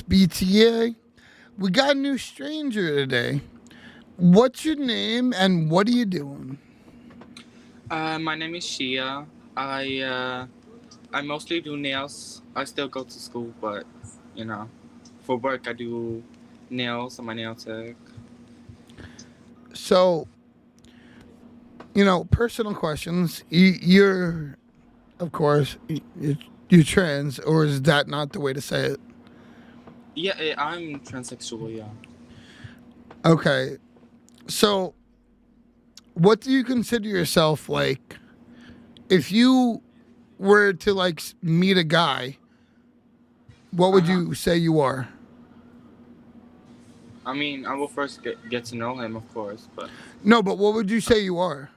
BTA. We got a new stranger today. What's your name and what are you doing? My name is Shia. I mostly do nails. I still go to school, but you know, for work I do nails. I'm a nail tech. So, personal questions. You're, of course, you're trans, or is that not the way to say it? Yeah, I'm transsexual. Yeah. Okay. So, what do you consider yourself like if you were to like meet a guy? What Uh would huh. you say you are? I mean, I will first get to know him, of course, but No, but what would you say you are?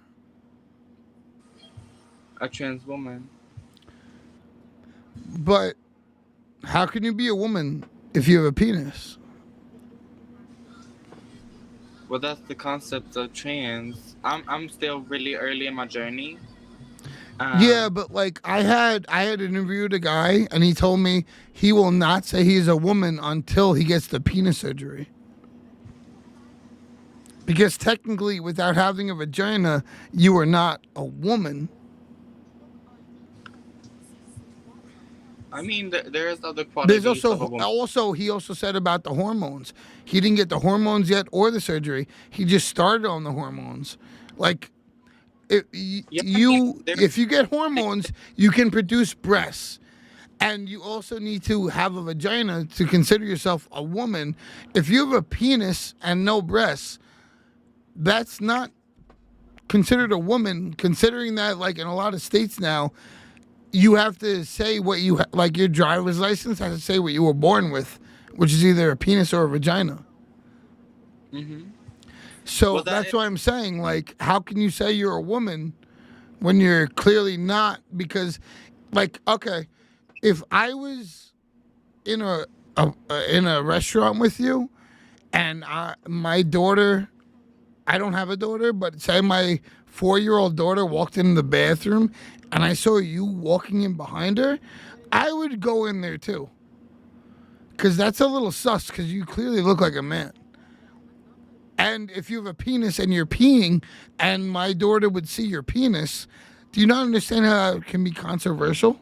a trans woman. But how can you be a woman if you have a penis? Well, that's the concept of trans. I'm still really early in my journey. Yeah, Um, but like I had interviewed a guy and he told me he will not say he's a woman until he gets the penis surgery. Because technically without having a vagina, you are not a woman. I mean, there's other There's qualities of a also woman. also he also said about the hormones. He didn't get the hormones yet or the surgery. He just started on the hormones. Like Yeah, I mean, if you get hormones, you can produce breasts. And you also need to have a vagina to consider yourself a woman. If you have a penis and no breasts, that's not considered a woman. Considering that, like in a lot of states now, you have to say what like your driver's license has to say what you were born with, which is either a penis or a vagina. hmm well, So that that's is, why I'm saying, like, how can you say you're a woman when you're clearly not? Because, like, okay, if I was in a restaurant with you, and my daughter, I don't have a daughter, but say my 4-year-old daughter walked in the bathroom, and I saw you walking in behind her, I would go in there too, because that's a little sus. Because you clearly look like a man. And if you have a penis and you're peeing, and my daughter would see your penis, do you not understand how it can be controversial?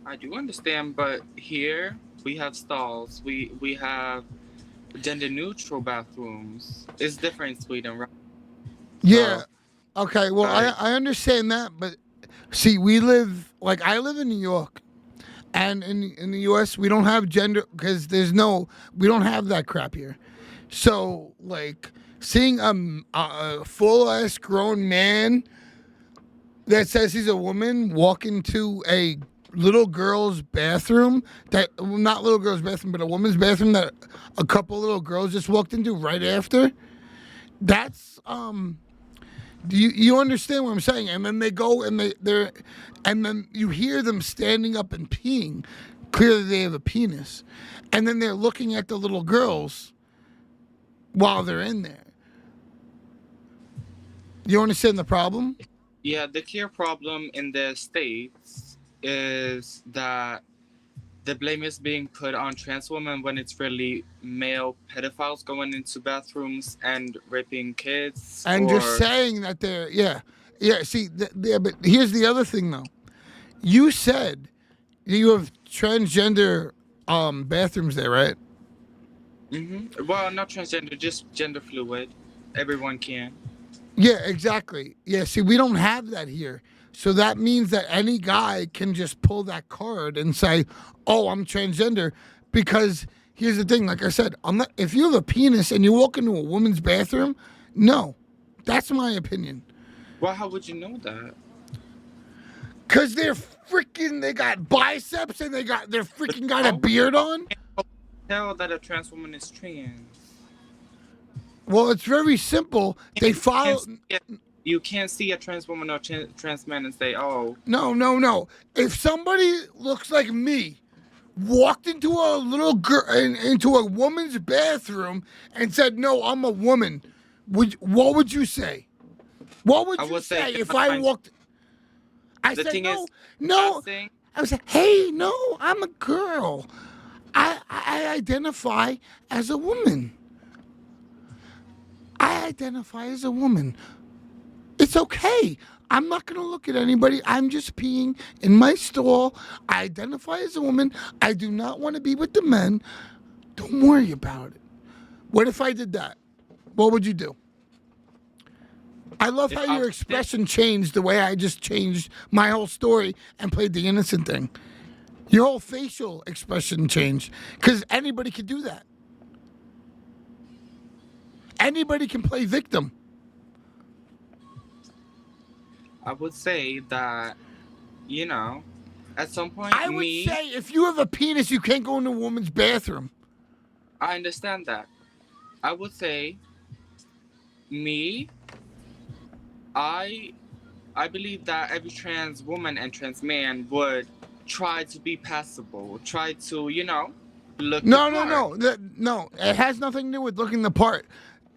I do understand, but here we have stalls. We have gender neutral bathrooms. It's different in Sweden, right? Yeah. So, Okay. Well, I, like, I understand that, but see, I live in New York, and in the U.S. we don't have gender because we don't have that crap here. So like seeing a full ass grown man that says he's a woman walk into a little girl's bathroom that well, not little girl's bathroom but a woman's bathroom that a couple little girls just walked into right after, that's do you understand what I'm saying? And then they go and they're and then you hear them standing up and peeing. Clearly they have a penis. And then they're looking at the little girls while they're in there. You understand the problem? yeah, the clear problem in the states is that the blame is being put on trans women when it's really male pedophiles going into bathrooms and raping kids And just or saying that they're yeah. See, yeah, but here's the other thing though. You said you have transgender bathrooms there, right? well, not transgender, just gender fluid. Everyone can. Yeah, exactly. Yeah, see, we don't have that here. So that means that any guy can just pull that card and say, "Oh, I'm transgender," because here's the thing. Like I said, if you have a penis and you walk into a woman's bathroom, no, that's my opinion. Well, how would you know that? Cause they got biceps and they're But freaking got a how would beard on. you tell that a trans woman is trans? Well, it's very simple. They You can't follow. see it. You can't see a trans woman or trans man and say, "Oh, No, no, no. If somebody looks like me walked into a little girl into a woman's bathroom and said, "No, I'm a woman," what would you say? What I would you would say say you're if not I my." walked? I The said, thing is, "No, no." passing. I was like, "Hey, no, I'm a girl." I identify as a woman. I identify as a woman. It's okay. I'm not going to look at anybody. I'm just peeing in my stall. I identify as a woman. I do not want to be with the men. Don't worry about it. What if I did that? What would you do? I love how If I your did, expression changed the way I just changed my whole story and played the innocent thing. Your whole facial expression changed because anybody can do that. Anybody can play victim. I would say that, you know, at some point, I would me, say if you have a penis, you can't go in a woman's bathroom. I understand that. I would say me, I I believe that every trans woman and trans man would try to be passable, try to, look the No, no, part. no, no. It has nothing to do with looking the part.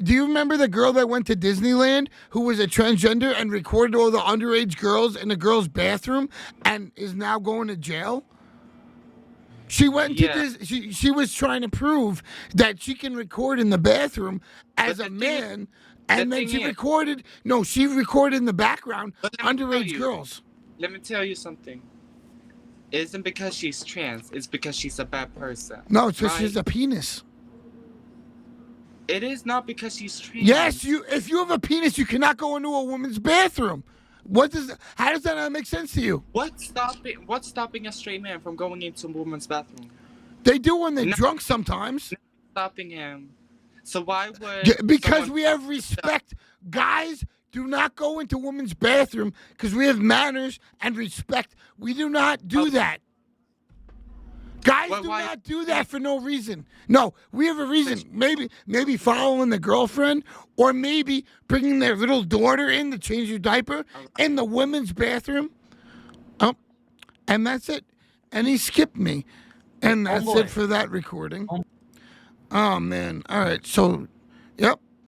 Do you remember the girl that went to Disneyland who was a transgender and recorded all the underage girls in the girls' bathroom and is now going to jail? She went to Yeah, this. She was trying to prove that she can record in the bathroom but as a man, the and then thing she is, recorded. No, she recorded in the background but underage girls. let me tell you something. It isn't because she's trans, it's because she's a bad person, No, it's because she right? has a penis. It is not because she's Yes, trans. you. If you have a penis, you cannot go into a woman's bathroom. What does? How does that not make sense to you? What's stopping a straight man from going into a woman's bathroom? They do when they're No, drunk sometimes. stopping him. So why would Because someone we have respect. Guys do not go into women's bathroom because we have manners and respect. We do not do that. Guys do why not do that for no reason. No, we have a reason. Maybe following the girlfriend, or maybe bringing their little daughter in to change your diaper in the women's bathroom. Oh, and that's it. And he skipped me, and that's it Homeboy. for that recording. Oh man. All right. So, yep.